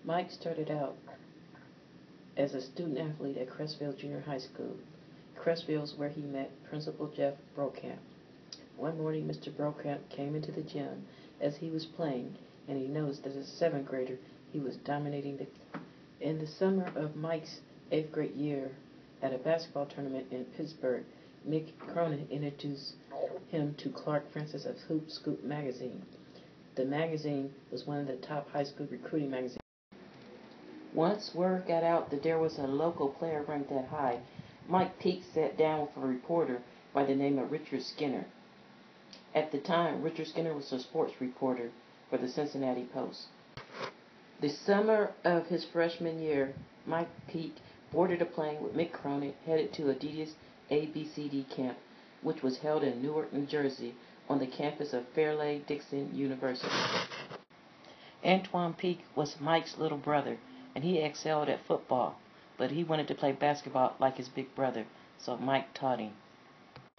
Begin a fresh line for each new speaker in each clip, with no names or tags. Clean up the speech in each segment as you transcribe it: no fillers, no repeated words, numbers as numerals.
Mike started out as a student athlete at Crestville Junior High School. Crestville is where he met Principal Jeff Brokamp. One morning, Mr. Brokamp came into the gym as he was playing, and he noticed that as a seventh grader, he was dominating in the summer of Mike's 8th grade year at a basketball tournament in Pittsburgh. Mick Cronin introduced him to Clark Francis of Hoop Scoop magazine. The magazine was one of the top high school recruiting magazines. Once word got out that there was a local player ranked that high, Mike Peake sat down with a reporter by the name of Richard Skinner. At the time, Richard Skinner was a sports reporter for the Cincinnati Post. The summer of his freshman year, Mike Peake boarded a plane with Mick Cronin headed to Adidas ABCD camp, which was held in Newark, New Jersey, on the campus of Fairleigh-Dickinson University. Antoine Peake was Mike's little brother, and he excelled at football, but he wanted to play basketball like his big brother, so Mike taught him.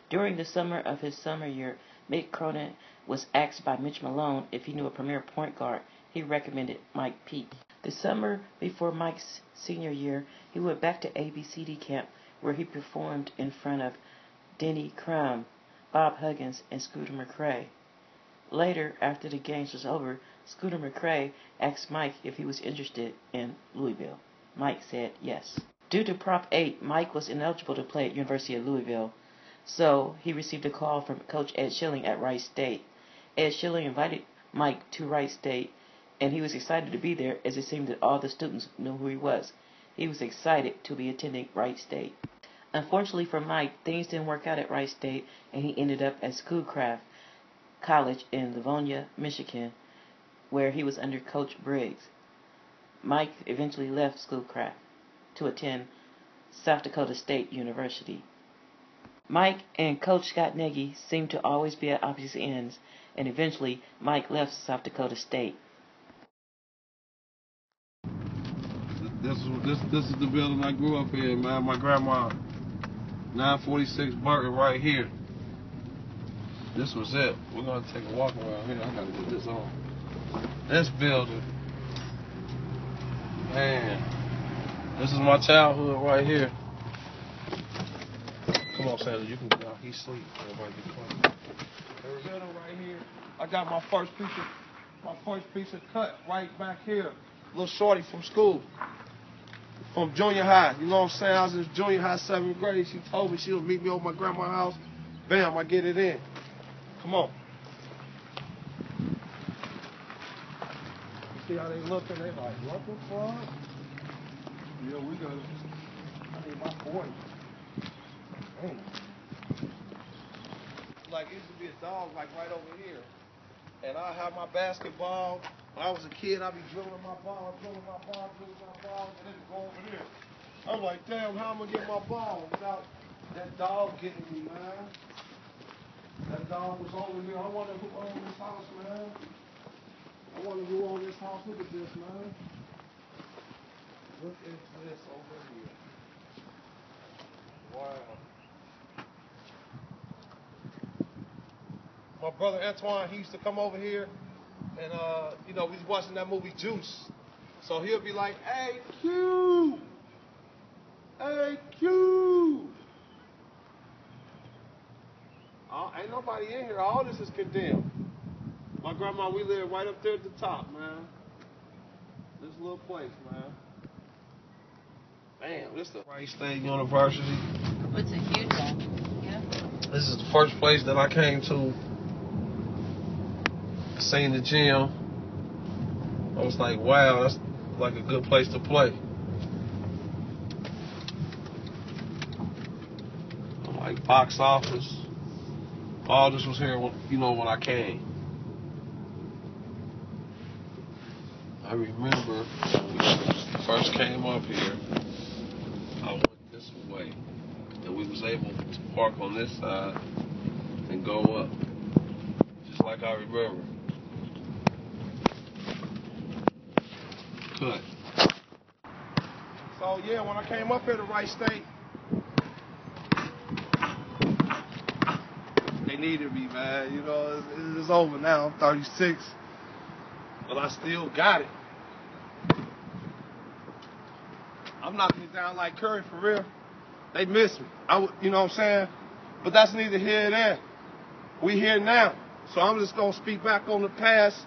During the summer of his summer year, Mick Cronin was asked by Mitch Malone if he knew a premier point guard. He recommended Mike Peake. The summer before Mike's senior year, he went back to ABCD camp, where he performed in front of Denny Crum, Bob Huggins, and Scooter McCrae. Later, after the games was over, Scooter McCrae asked Mike if he was interested in Louisville. Mike said yes. Due to Prop 8, Mike was ineligible to play at University of Louisville, so he received a call from Coach Ed Schilling at Wright State. Ed Schilling invited Mike to Wright State, and he was excited to be there as it seemed that all the students knew who he was. He was excited to be attending Wright State. Unfortunately for Mike, things didn't work out at Wright State, and he ended up at Schoolcraft College in Livonia, Michigan, where he was under Coach Briggs. Mike eventually left Schoolcraft to attend South Dakota State University. Mike and Coach Scott Nagy seemed to always be at opposite ends, and eventually Mike left South Dakota State.
This is the building I grew up in, man. My grandma, 946 Burton, right here. This was it. We're gonna take a walk around here. I gotta get this on. This building, man. This is my childhood right here. Come on, Sandra, you can get out. He's asleep. Everybody be quiet. There's building right here. I got my first piece of cut right back here. Little shorty from school. From junior high. You know what I'm saying? I was in junior high, 7th grade. She told me she would meet me over my grandma's house. Bam, I get it in. Come on. You see how they looking? They like, what the fuck? Yeah, we got it. I need my 40. Damn. Like, it used to be a dog, like, right over here. And I have my basketball. When I was a kid, I'd be dribbling my ball, and then go over there. I'm like, damn, how am I gonna get my ball without that dog getting me, man? That dog was over here. I wonder who owned this house, man. I wonder who owned this house. Look at this, man. Look at this over here. Wow. My brother Antoine, he used to come over here, and we was watching that movie Juice. So he'll be like, "Hey Q, hey Q." Ain't nobody in here. All this is condemned. My grandma, we live right up there at the top, man. This little place, man. Damn, this is the Wright State University.
It's a huge one. Yeah.
This is the first place that I came to. Seen the gym. I was like, wow, that's like a good place to play. Like box office. All this was here when I came. I remember when we first came up here, I went this way, and we was able to park on this side and go up, just like I remember. Cut. So yeah, when I came up here to Wright State, they needed me, man. You know, it's over now. I'm 36, but I still got it. I'm knocking it down like Curry for real. They miss me. You know what I'm saying? But that's neither here nor there. We here now. So I'm just gonna speak back on the past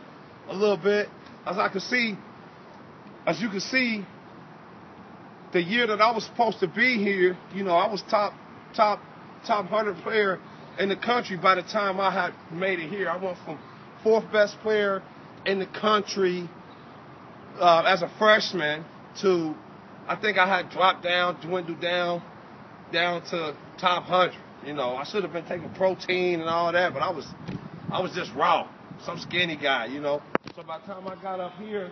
a little bit. As you can see, the year that I was supposed to be here, you know, I was top 100 player in the country by the time I had made it here. I went from 4th best player in the country as a freshman to, I think I had dwindled down to top 100. You know, I should have been taking protein and all that, but I was just raw, some skinny guy, you know. So by the time I got up here,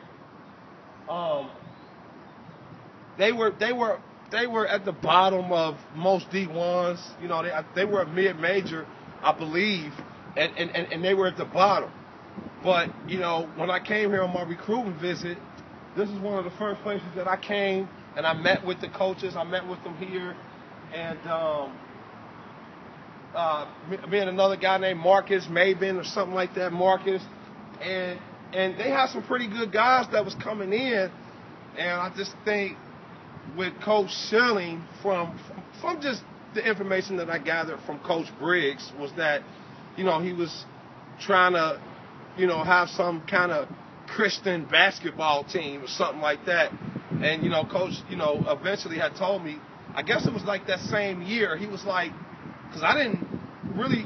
they were at the bottom of most D1s. You know, they were a mid-major, I believe, and they were at the bottom. But you know, when I came here on my recruiting visit, this is one of the first places that I came and I met with the coaches. I met with them here, and me and another guy named Marcus Mabin or something like that, Marcus, and they had some pretty good guys that was coming in, and I just think with Coach Schilling, from just the information that I gathered from Coach Briggs, was that, you know, he was trying to, you know, have some kind of Christian basketball team or something like that. And, you know, Coach, you know, eventually had told me, I guess it was like that same year, he was like, because I didn't really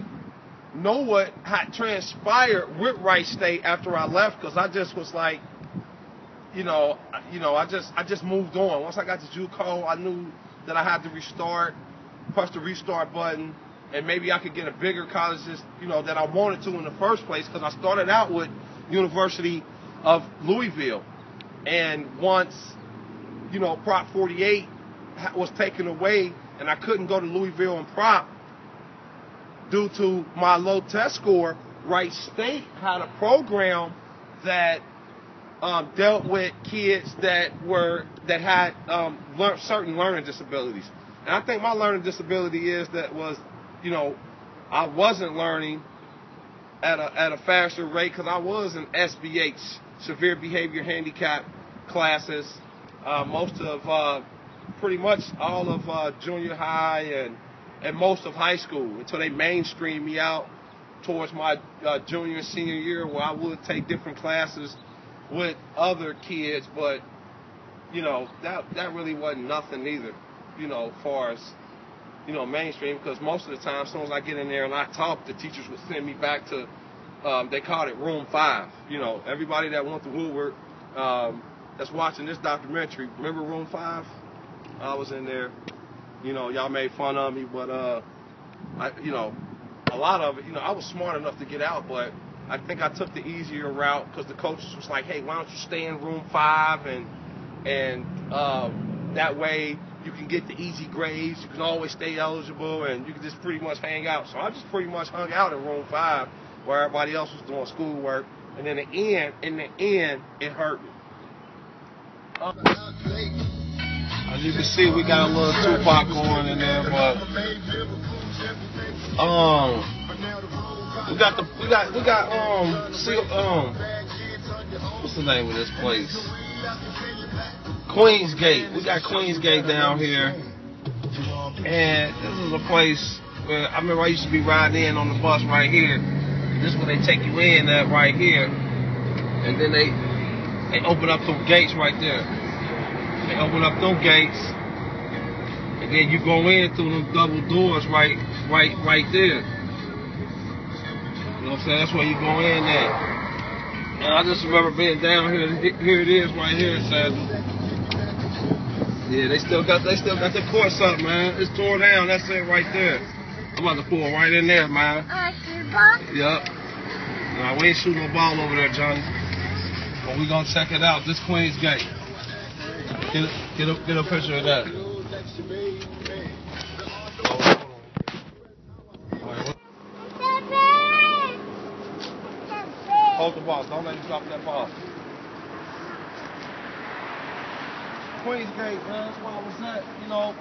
know what had transpired with Wright State after I left, because I just was like, I just moved on. Once I got to JUCO, I knew that I had to press the restart button, and maybe I could get a bigger college, you know, that I wanted to in the first place, because I started out with University of Louisville. And once, you know, Prop 48 was taken away and I couldn't go to Louisville and Prop due to my low test score, Wright State had a program that dealt with kids that had certain learning disabilities. And I think my learning disability was, you know, I wasn't learning at a faster rate because I was in SBH, severe behavior handicap classes, pretty much all of junior high and most of high school, until they mainstreamed me out towards my junior and senior year, where I would take different classes with other kids. But, you know, that really wasn't nothing either, you know, as far as, you know, mainstream, because most of the time, as soon as I get in there and I talk, the teachers would send me back to, they called it Room 5. You know, everybody that went to Woodward that's watching this documentary, remember Room 5? I was in there. You know, y'all made fun of me, but, you know, a lot of it, you know, I was smart enough to get out, but I think I took the easier route because the coaches was like, hey, why don't you stay in Room 5, and that way you can get the easy grades, you can always stay eligible, and you can just pretty much hang out. So I just pretty much hung out in Room 5 where everybody else was doing schoolwork, and in the end, it hurt me. As you can see, we got a little Tupac going in there, but we got what's the name of this place? Queensgate. We got Queensgate down here, and this is a place where I remember I used to be riding in on the bus right here. This is where they take you in at right here, and then they open up them gates right there. They open up them gates, and then you go in through them double doors right there. You know what I'm saying? That's where you go in at. And I just remember being down here. Here it is right here, Sandra. Yeah, they still got the courts up, man. It's tore down. That's it right there. I'm about to pull right in there, man. Yup. Nah, we ain't shooting no ball over there, Johnny. But we gonna check it out. This Queen's Gate. Get a picture of that. Hold the ball. Don't let him drop that ball. Queen's Gate, man. That's where I was at. You know,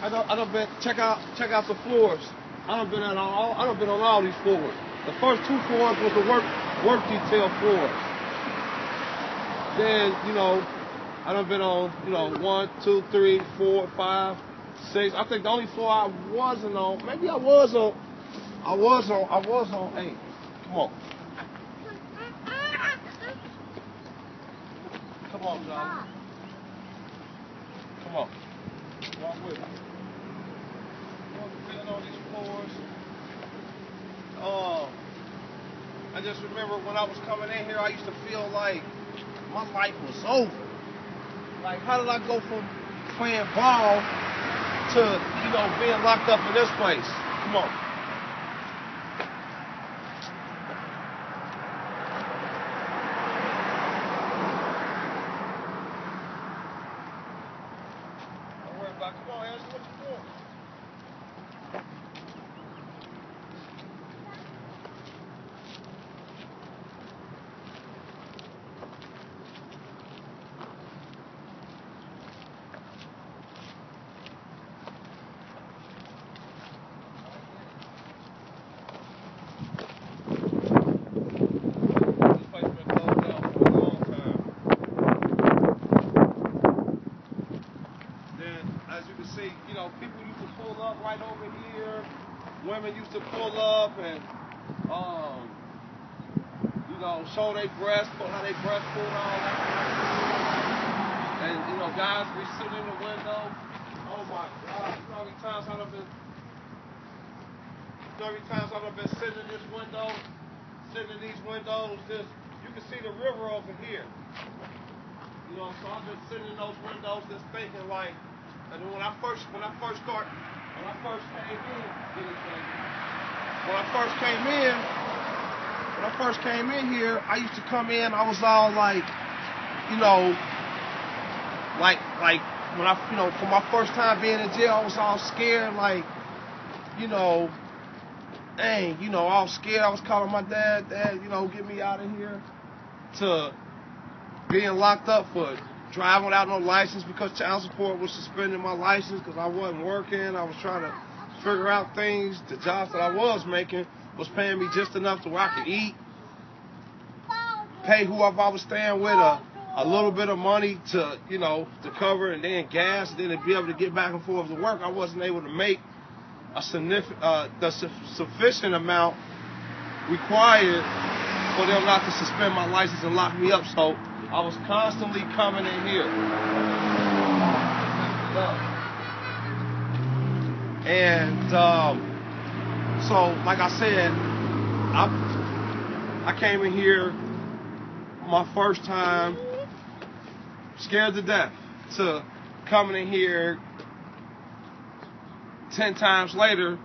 I done been check out the floors. I done been on all these floors. The first 2 floors was the work detail floors. Then, you know, I done been on, you know, 1, 2, 3, 4, 5, 6. I think the only floor I wasn't on, maybe I was on 8. Come on. Come on, John. Come on. Walk with me. Been on these floors. I just remember when I was coming in here, I used to feel like my life was over. Like, how did I go from playing ball to, you know, being locked up in this place? Come on. Don't worry about it. Come on, Angela, what you doing? See, you know, people used to pull up right over here. Women used to pull up and, you know, show their breasts, how they breast pulled all that. And, you know, guys be sitting in the window. Oh my God! You know how many times I've been sitting in this window, sitting in these windows. Just you can see the river over here. You know, so I've been sitting in those windows, just thinking like. And then when I first came in here, I used to come in, I was all like, you know, like when I, you know, for my first time being in jail, I was all scared, like, you know, dang, you know, I was scared. I was calling my dad, you know, get me out of here, to being locked up for driving without no license because child support was suspending my license because I wasn't working. I was trying to figure out things. The jobs that I was making was paying me just enough to where I could eat, pay whoever I was staying with a little bit of money to, you know, to cover, and then gas, and then to be able to get back and forth to work. I wasn't able to make a sufficient amount required for them not to suspend my license and lock me up. So I was constantly coming in here. And so, like I said, I came in here my first time scared to death, to coming in here 10 times later,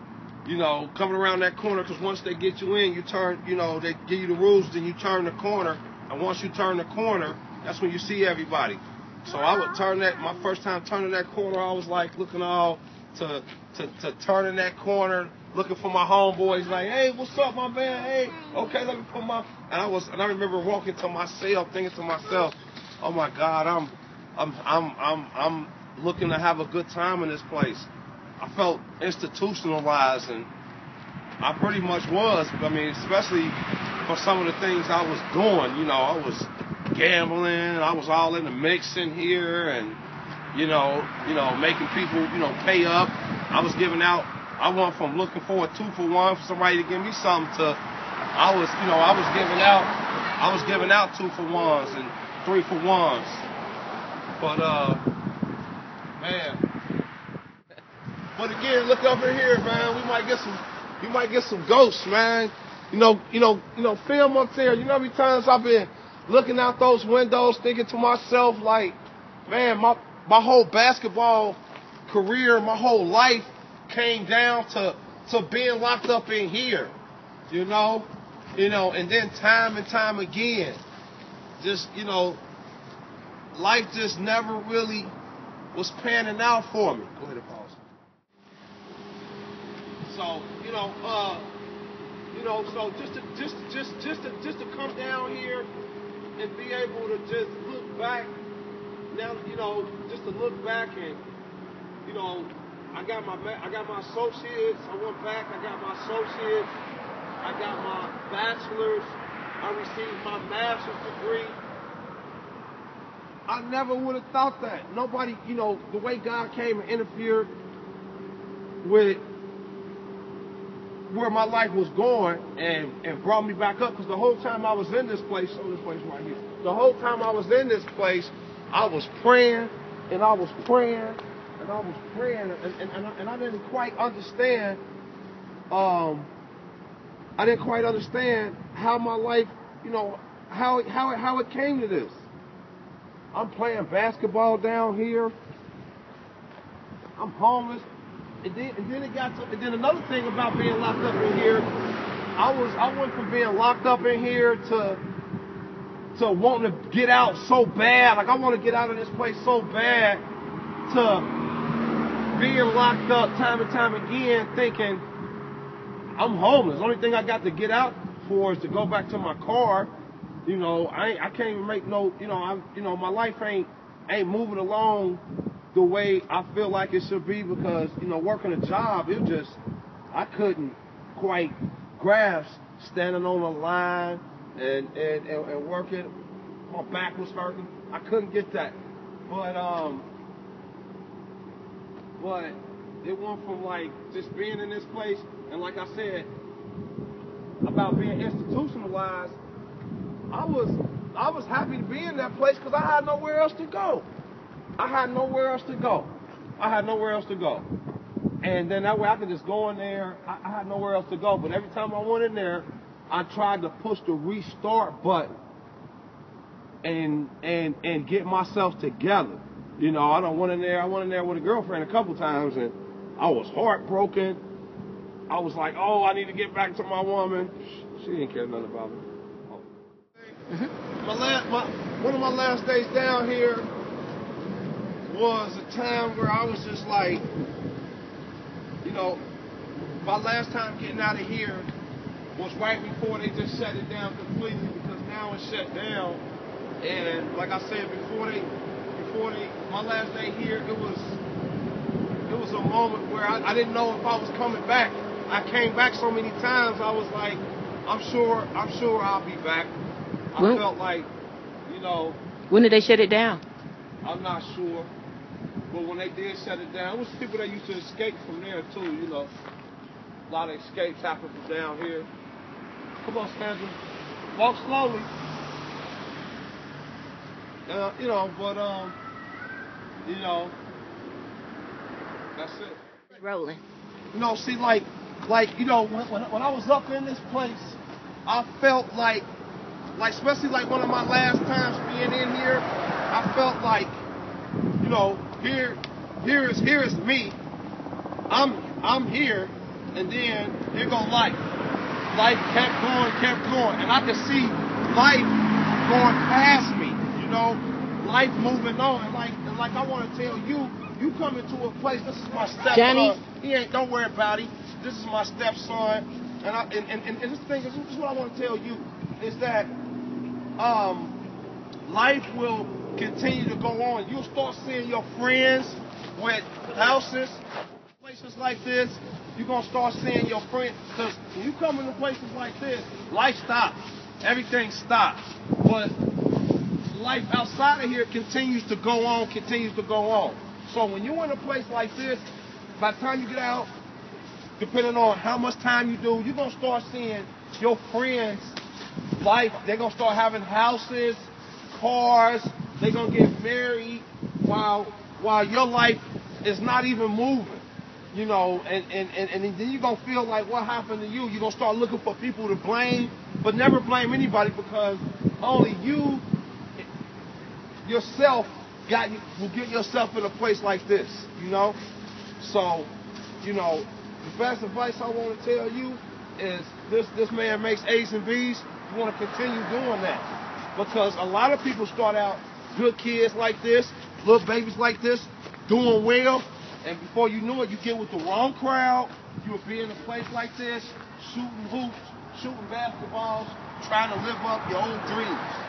you know, coming around that corner, because once they get you in, you turn, you know, they give you the rules, then you turn the corner. And once you turn the corner, that's when you see everybody. So I would turn that, my first time turning that corner, I was like looking all to turning that corner, looking for my homeboys, like, hey, what's up, my man? Hey, okay, let me put my, and I remember walking to my cell, thinking to myself, oh my God, I'm looking to have a good time in this place. I felt institutionalized, and I pretty much was. I mean, especially for some of the things I was doing. You know, I was gambling. I was all in the mix in here, and you know, making people, you know, pay up. I was giving out. I went from looking for a 2-for-1 for somebody to give me something to, I was giving out 2-for-1s and 3-for-1s. But man. But again, look over here, man. You might get some ghosts, man. You know, film up there. You know how many times I've been looking out those windows, thinking to myself, like, man, my whole basketball career, my whole life came down to being locked up in here. You know, and then time and time again, just, life just never really was panning out for me. Go ahead and pause. So, so just to come down here and be able to just look back now, just to look back and, I got my associates. I went back. I got my associates. I got my bachelor's. I received my master's degree. I never would have thought that. Nobody, the way God came and interfered with where my life was going and brought me back up. Because the whole time I was in this place, this place right here. The whole time I was in this place, I was praying and I was praying and I was praying and I didn't quite understand. I didn't quite understand how my life, how it came to this. I'm playing basketball down here. I'm homeless. And then it got to, and then another thing about being locked up in here, I went from being locked up in here to wanting to get out so bad. Like I want to get out of this place so bad, to being locked up time and time again, thinking I'm homeless. The only thing I got to get out for is to go back to my car. I can't even make no, my life ain't moving along the way I feel like it should be because, working a job, I couldn't quite grasp standing on a line and working. My back was hurting. I couldn't get that. But it went from like just being in this place, and like I said, about being institutionalized, I was happy to be in that place because I had nowhere else to go. I had nowhere else to go. And then that way I could just go in there. I had nowhere else to go. But every time I went in there, I tried to push the restart button and get myself together. I went in there with a girlfriend a couple times and I was heartbroken. I was like, oh, I need to get back to my woman. She didn't care nothing about me. One of my last days down here was a time where I was just like, my last time getting out of here was right before they just shut it down completely because now it's shut down. And like I said, before my last day here, it was a moment where I didn't know if I was coming back. I came back so many times, I was like, I'm sure I'll be back. I felt like,
When did they shut it down?
I'm not sure. But when they did shut it down, it was people that used to escape from there too, A lot of escapes happen from down here. Come on, Sandra. Walk slowly. That's it.
Rolling.
See, when I was up in this place, I felt like especially like one of my last times being in here, I felt like, here is me. I'm here, and then here goes life. Life kept going, and I could see life going past me. Life moving on, and like I want to tell you, you come into a place. This is my stepson. Johnny, don't worry about it. This is my stepson, and this thing is what I want to tell you is that life will continue to go on. You'll start seeing your friends with houses, places like this. You're going to start seeing your friends. Because when you come into places like this, life stops. Everything stops. But life outside of here continues to go on. So when you're in a place like this, by the time you get out, depending on how much time you do, you're going to start seeing your friends' life. They're going to start having houses, cars. They're going to get married while your life is not even moving. And then you're going to feel like what happened to you. You're going to start looking for people to blame, but never blame anybody because only you yourself will get yourself in a place like this, So, the best advice I want to tell you is this man makes A's and B's. You want to continue doing that. Because a lot of people start out good kids like this, little babies like this, doing well, and before you know it, you get with the wrong crowd. You'll be in a place like this, shooting hoops, shooting basketballs, trying to live up your own dreams.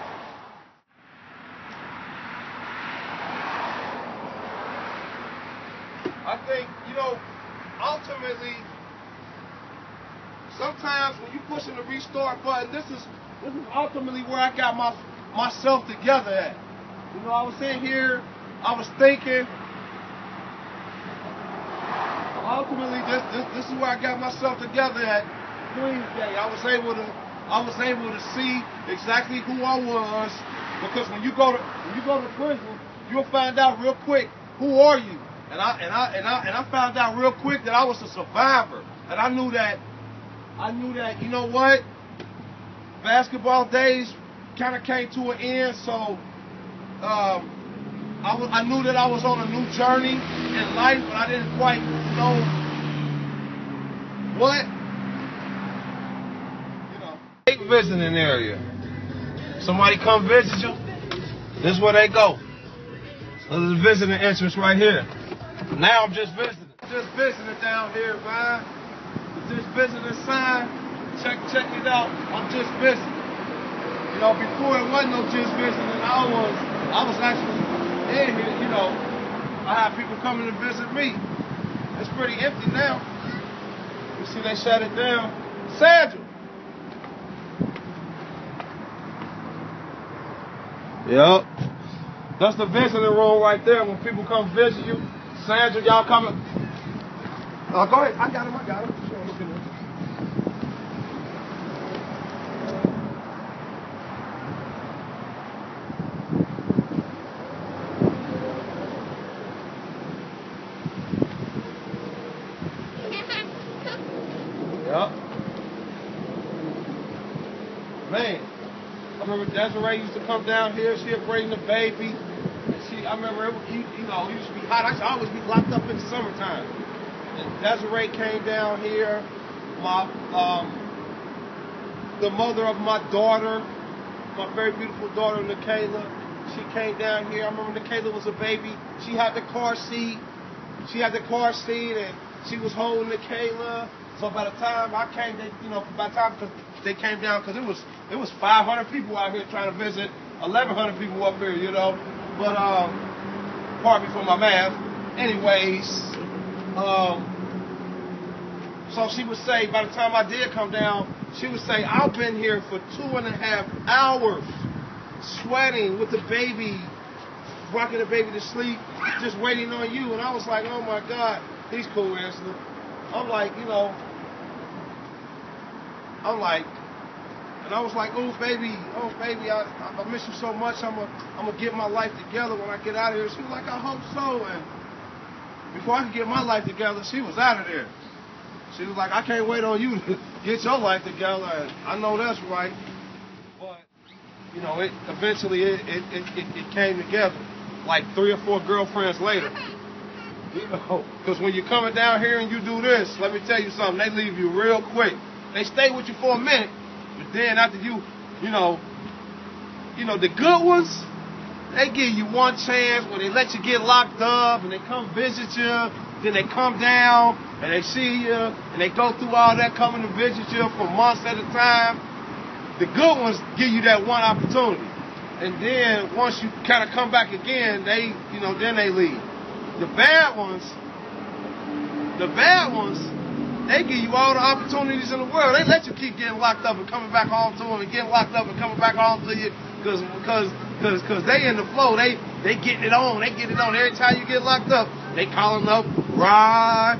I think, ultimately, sometimes when you're pushing the restart button, this is ultimately where I got myself together at. I was sitting here, I was thinking. Ultimately, this is where I got myself together at Wednesday. I was able to see exactly who I was, because when you go to prison, you'll find out real quick who are you. And I found out real quick that I was a survivor, and I knew that. You know what? Basketball days kind of came to an end, so I knew that I was on a new journey in life, but I didn't quite know what. Big visiting area. Somebody come visit you, this is where they go. This is the visiting entrance right here. Now I'm just visiting. Just visiting down here, man. Just visiting sign. Check it out. I'm just visiting. Before it wasn't no just visiting. I was actually in here, I have people coming to visit me. It's pretty empty now. You see they shut it down. Sandra. Yep. That's the visiting room right there when people come visit you. Sandra, y'all coming? Go ahead. I got him. Sure, look at him. Yep. Man, I remember Desiree used to come down here. She'd bring the baby. I remember it used to be hot. I used to always be locked up in the summertime. And Desiree came down here. The mother of my daughter, my very beautiful daughter, Nikayla, she came down here. I remember Nikayla was a baby. She had the car seat. And she was holding Nikayla. So by the time I came, they came down, because it was 500 people out here trying to visit, 1,100 people up here, But pardon me for my math. Anyways, so she would say, by the time I did come down, she would say, I've been here for 2.5 hours, sweating with the baby, rocking the baby to sleep, just waiting on you. And I was like, oh my God, he's cool, Angela. I'm like, and I was like, oh baby, I miss you so much. I'm gonna get my life together when I get out of here. She was like, I hope so. And before I could get my life together, she was out of there. She was like, I can't wait on you to get your life together. And I know that's right. But eventually it came together, like 3 or 4 girlfriends later. Because when you're coming down here and you do this, let me tell you something, they leave you real quick. They stay with you for a minute, but then after the good ones, they give you one chance where they let you get locked up and they come visit you, then they come down and they see you and they go through all that coming to visit you for months at a time. The good ones give you that one opportunity. And then once you kind of come back again, then they leave. The bad ones, they give you all the opportunities in the world. They let you keep getting locked up and coming back home to them and getting locked up and coming back home to you because they in the flow. They getting it on. They get it on. Every time you get locked up, they calling up Rod,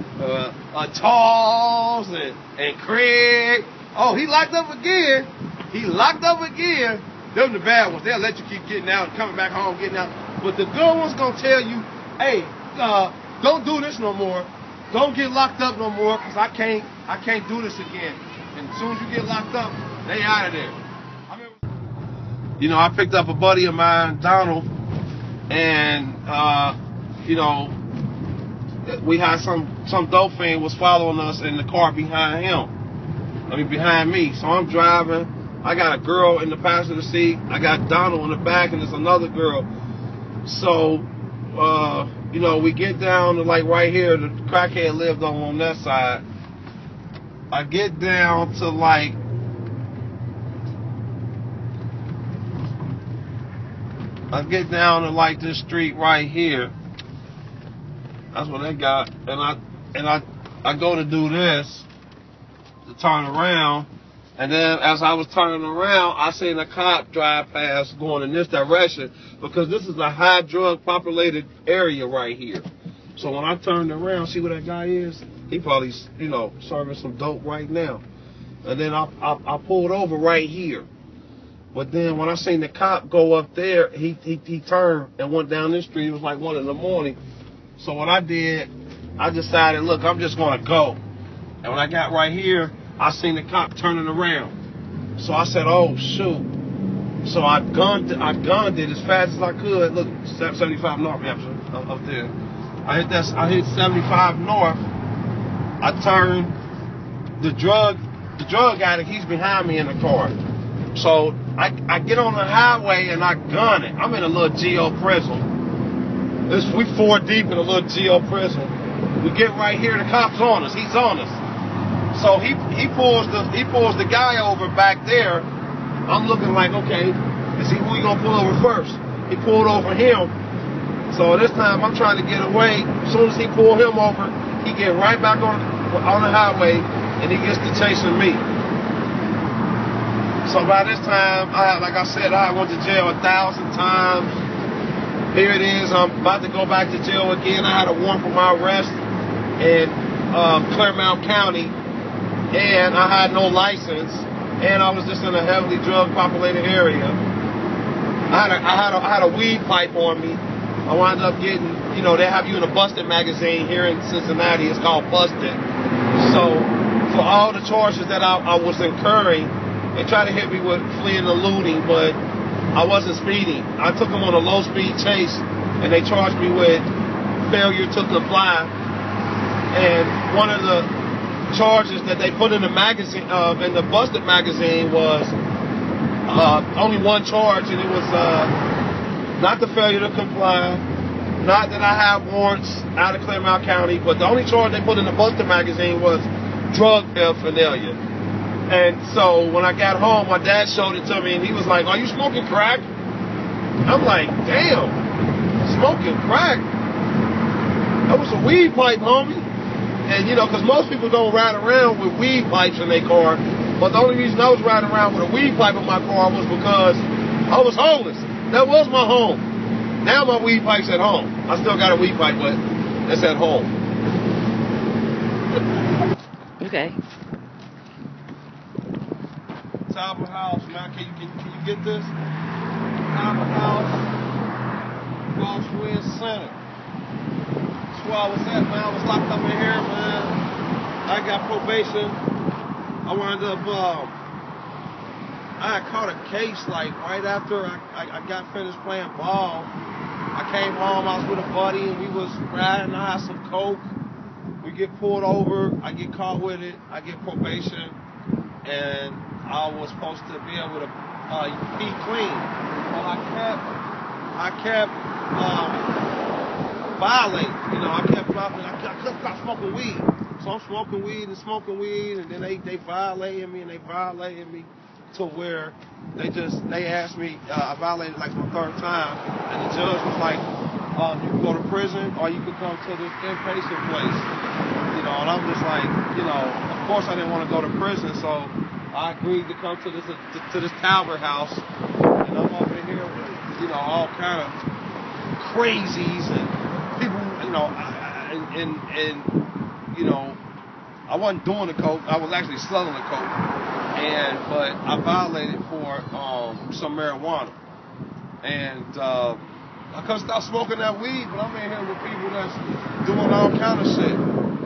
Charles, and Craig. Oh, he locked up again. Them the bad ones. They'll let you keep getting out and coming back home, getting out. But the good ones gonna tell you, hey, don't do this no more. Don't get locked up no more, because I can't do this again. And as soon as you get locked up, they out of there. I picked up a buddy of mine, Donald, and we had some dope fiend was following us in the car behind him. Behind me. So I'm driving. I got a girl in the passenger seat. I got Donald in the back, and there's another girl. So, you know, we get down to like right here. The crackhead lived on that side. I get down to like this street right here. That's what they got. And I go to do this to turn around. And then as I was turning around, I seen a cop drive past going in this direction because this is a high drug populated area right here. So when I turned around, see where that guy is? He probably, you know, serving some dope right now. And then I pulled over right here. But then when I seen the cop go up there, he turned and went down this street. It was like 1 in the morning. So what I did, I decided, look, I'm just going to go. And when I got right here, I seen the cop turning around. So I said, oh, shoot. So I gunned it as fast as I could. Look, 75 north, up there. I hit 75 north. I turned. The drug addict, he's behind me in the car. So I get on the highway and I gun it. I'm in a little GO prison. We 4 deep in a little GO prison. We get right here, the cop's on us. He's on us. So he pulls the guy over back there. I'm looking like, okay, is he who he gonna pull over first? He pulled over him. So this time I'm trying to get away. As soon as he pulled him over, he get right back on the highway and he gets to chasing me. So by this time, like I said, I went to jail 1,000 times. Here it is. I'm about to go back to jail again. I had a warrant for my arrest in Claremont County. And I had no license, and I was just in a heavily drug-populated area. I had a weed pipe on me. I wound up getting, you know, they have you in a Busted magazine here in Cincinnati. It's called Busted. So for all the charges that I was incurring, they tried to hit me with fleeing and looting, but I wasn't speeding. I took them on a low-speed chase, and they charged me with failure to comply. And one of the charges that they put in the magazine, in the Busted magazine, was only one charge, and it was not the failure to comply, not that I have warrants out of Claremont County, but the only charge they put in the Busted magazine was drug paraphernalia. And so when I got home, my dad showed it to me, and he was like, "Are you smoking crack?" I'm like, "Damn, smoking crack? That was a weed pipe, homie." And, you know, because most people don't ride around with weed pipes in their car. But the only reason I was riding around with a weed pipe in my car was because I was homeless. That was my home. Now my weed pipe's at home. I still got a weed pipe, but it's at home.
Okay.
Talbot House, man. Can you get this? Talbot House, Crosswind Center. That's where I was at, man. I was locked up in here, man. I got probation. I wound up, I had caught a case like right after I got finished playing ball. I came home, I was with a buddy, and we was riding. I had some coke. We get pulled over. I get caught with it. I get probation, and I was supposed to be able to be clean. Well, I kept violating. You know, I kept dropping. I couldn't stop smoking weed. So I'm smoking weed, and then they violated me to where they asked me, I violated like my 3rd time, and the judge was like, you can go to prison or you can come to this inpatient place. You know, and I'm just like, you know, of course I didn't want to go to prison, so I agreed to come to this Talbot House, and I'm over here with, you know, all kind of crazies and people, you know, and you know, I wasn't doing the coke. I was actually selling the coke, but I violated for some marijuana, and I couldn't stop smoking that weed. But I'm in here with people that's doing all kind of shit.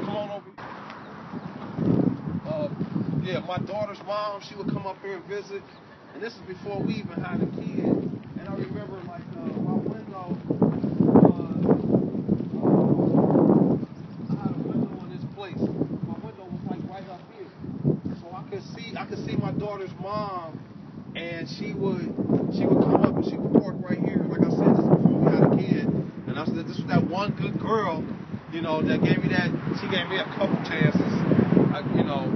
Come on over. Yeah, my daughter's mom, she would come up here and visit, and this is before we even had a kid. And I remember like my window. I had a window in this place. My window was like right up here, so I could see my daughter's mom one good girl, you know, that gave me that. She gave me a couple chances, you know.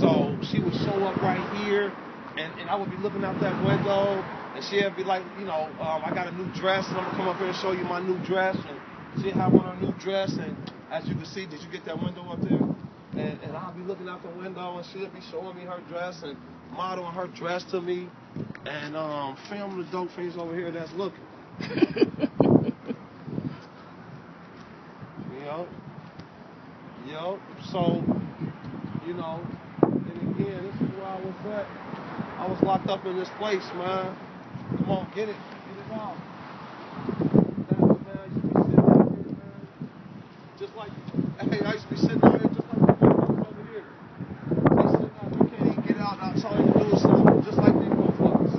So she would show up right here, and I would be looking out that window, and she'd be like, you know, I got a new dress, and I'm gonna come up here and show you my new dress, and she'd have on her new dress, and as you can see, did you get that window up there? And I'll be looking out the window, and she'll be showing me her dress and modeling her dress to me, and filming the dope fiends over here that's looking. Yo, so, you know, and again, this is where I was at. I was locked up in this place, man. Come on, get it out. Just like, hey, I used to be sitting out here just like the motherfuckers over here. They sitting out, you can't even get out. That's all you do is something just like these motherfuckers.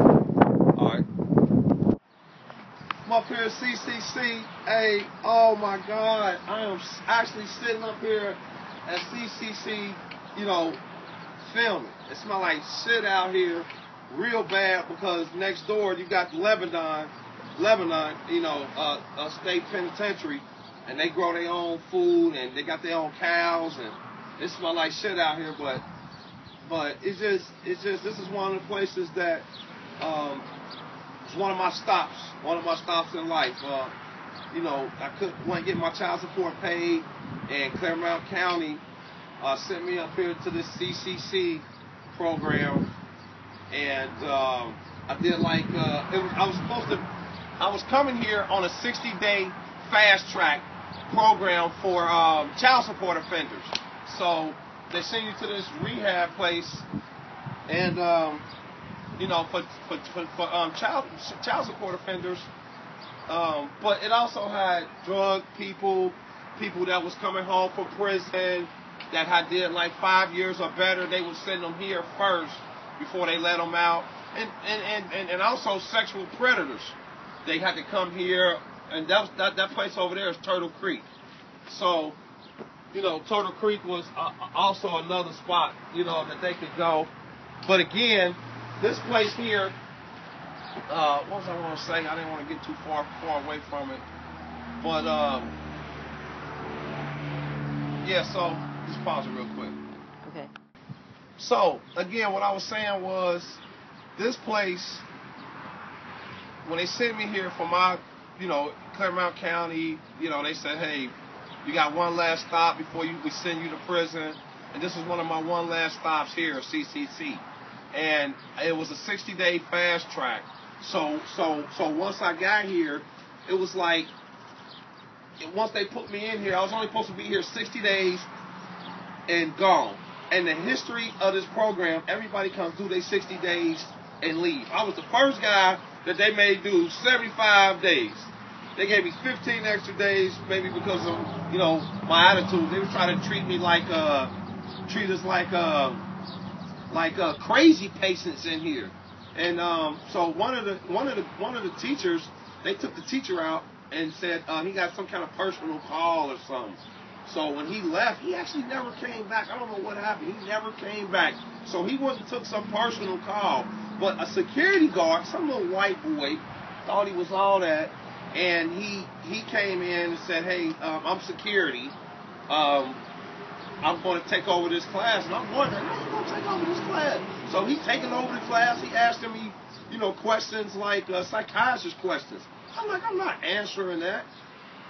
All right. I'm up here at CCC. Hey, oh my God. I am actually sitting up here at CCC, you know, filming. It smells like shit out here real bad because next door you got Lebanon, you know, a state penitentiary, and they grow their own food and they got their own cows, and it smells like shit out here. But it's just this is one of the places that it's one of my stops in life. You know, I wasn't getting my child support paid, and Claremont County sent me up here to this CCC program, and I did like I was coming here on a 60-day fast track program for child support offenders. So they send you to this rehab place, and you know, for child support offenders. But it also had drug people that was coming home from prison that had did like 5 years or better. They would send them here first before they let them out, and also sexual predators. They had to come here, and that place over there is Turtle Creek. So, you know, Turtle Creek was also another spot, you know, that they could go. But again, this place here. What was I want to say? I didn't want to get too far away from it. But, yeah, so, just pause it real quick.
Okay.
So, again, what I was saying was, this place, when they sent me here for my, you know, Claremont County, you know, they said, hey, you got one last stop before we send you to prison. And this is one of my one last stops here at CCC. And it was a 60-day fast track. So once I got here, it was like, once they put me in here, I was only supposed to be here 60 days and gone. And the history of this program, everybody comes do their 60 days and leave. I was the first guy that they made do 75 days. They gave me 15 extra days, maybe because of, you know, my attitude. They were trying to treat me like, treat us like crazy patients in here. And so one of the teachers, they took the teacher out and said he got some kind of personal call or something. So when he left, he actually never came back. I don't know what happened. He never came back. So he went and took some personal call. But a security guard, some little white boy, thought he was all that, and he came in and said, hey, I'm security. I'm going to take over this class. And I'm wondering, how you going to take over this class? So he's taking over the class. He asking me, you know, questions like psychiatrist questions. I'm like, I'm not answering that.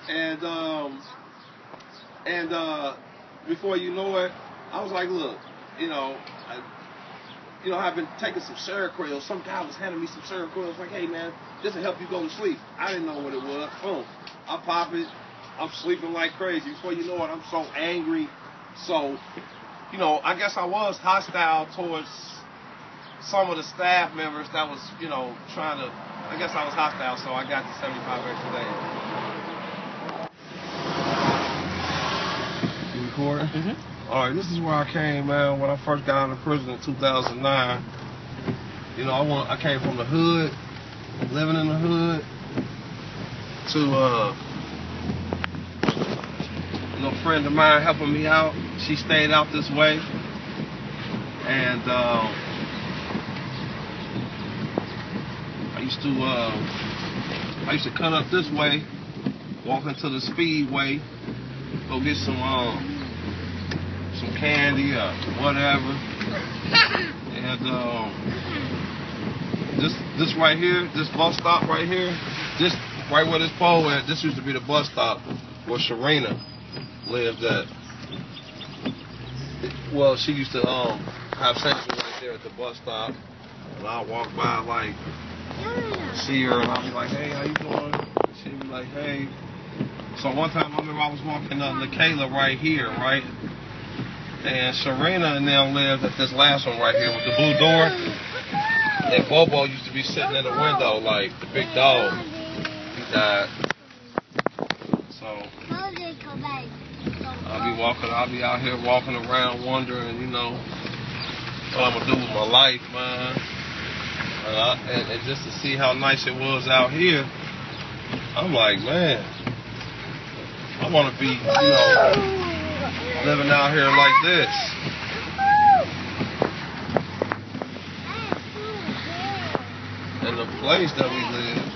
And before you know it, I was like, look, I've been taking some Seroquel. Some guy was handing me some Seroquel. I was like, hey, man, this will help you go to sleep. I didn't know what it was. Boom. I pop it. I'm sleeping like crazy. Before you know it, I'm so angry. So, you know, I guess I was hostile towards some of the staff members that was, you know, trying to, I guess I was hostile, so I got the 75 extra days. You recording? Mm-hmm. All right, this is where I came, man, when I first got out of prison in 2009. You know, I came from the hood, living in the hood, to, you know, a friend of mine helping me out. She stayed out this way, and I used to cut up this way walking to the Speedway, go get some candy or whatever. And this right here, this bus stop right here, this right where this pole at, this used to be the bus stop where Serena lived at. Well, she used to have sex right there at the bus stop, and I'll walk by like see her, and I'll be like, hey, how you doing? She'd be like, hey. So one time I remember I was walking up Nikayla right here, right? And Serena and them lived at this last one right here with the blue door. And Bobo used to be sitting in the window like the big dog. He died. So I'll be out here walking around wondering, you know, what I'm gonna do with my life, man. And just to see how nice it was out here, I'm like, man, I want to be, you know, living out here like this. And the place that we lived,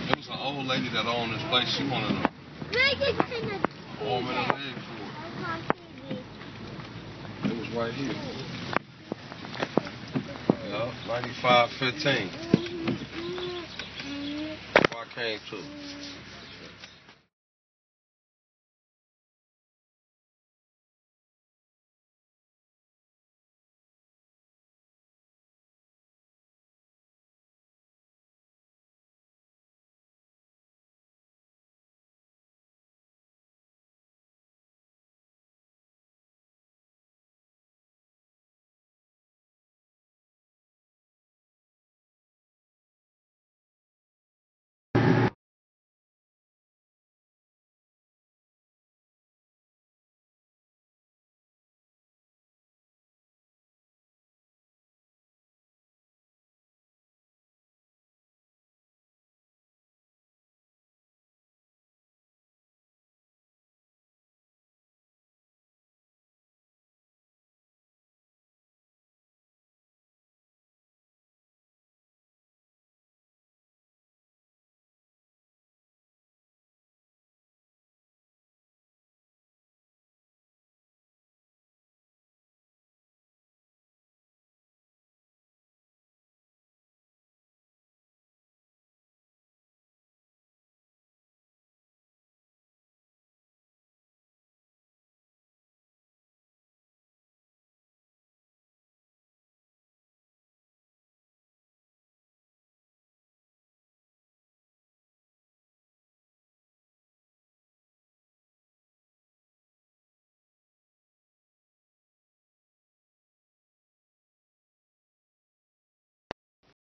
there was an old lady that owned this place. She wanted to warm it up egg for it. It was right here. Yeah, 9515. Where I came to.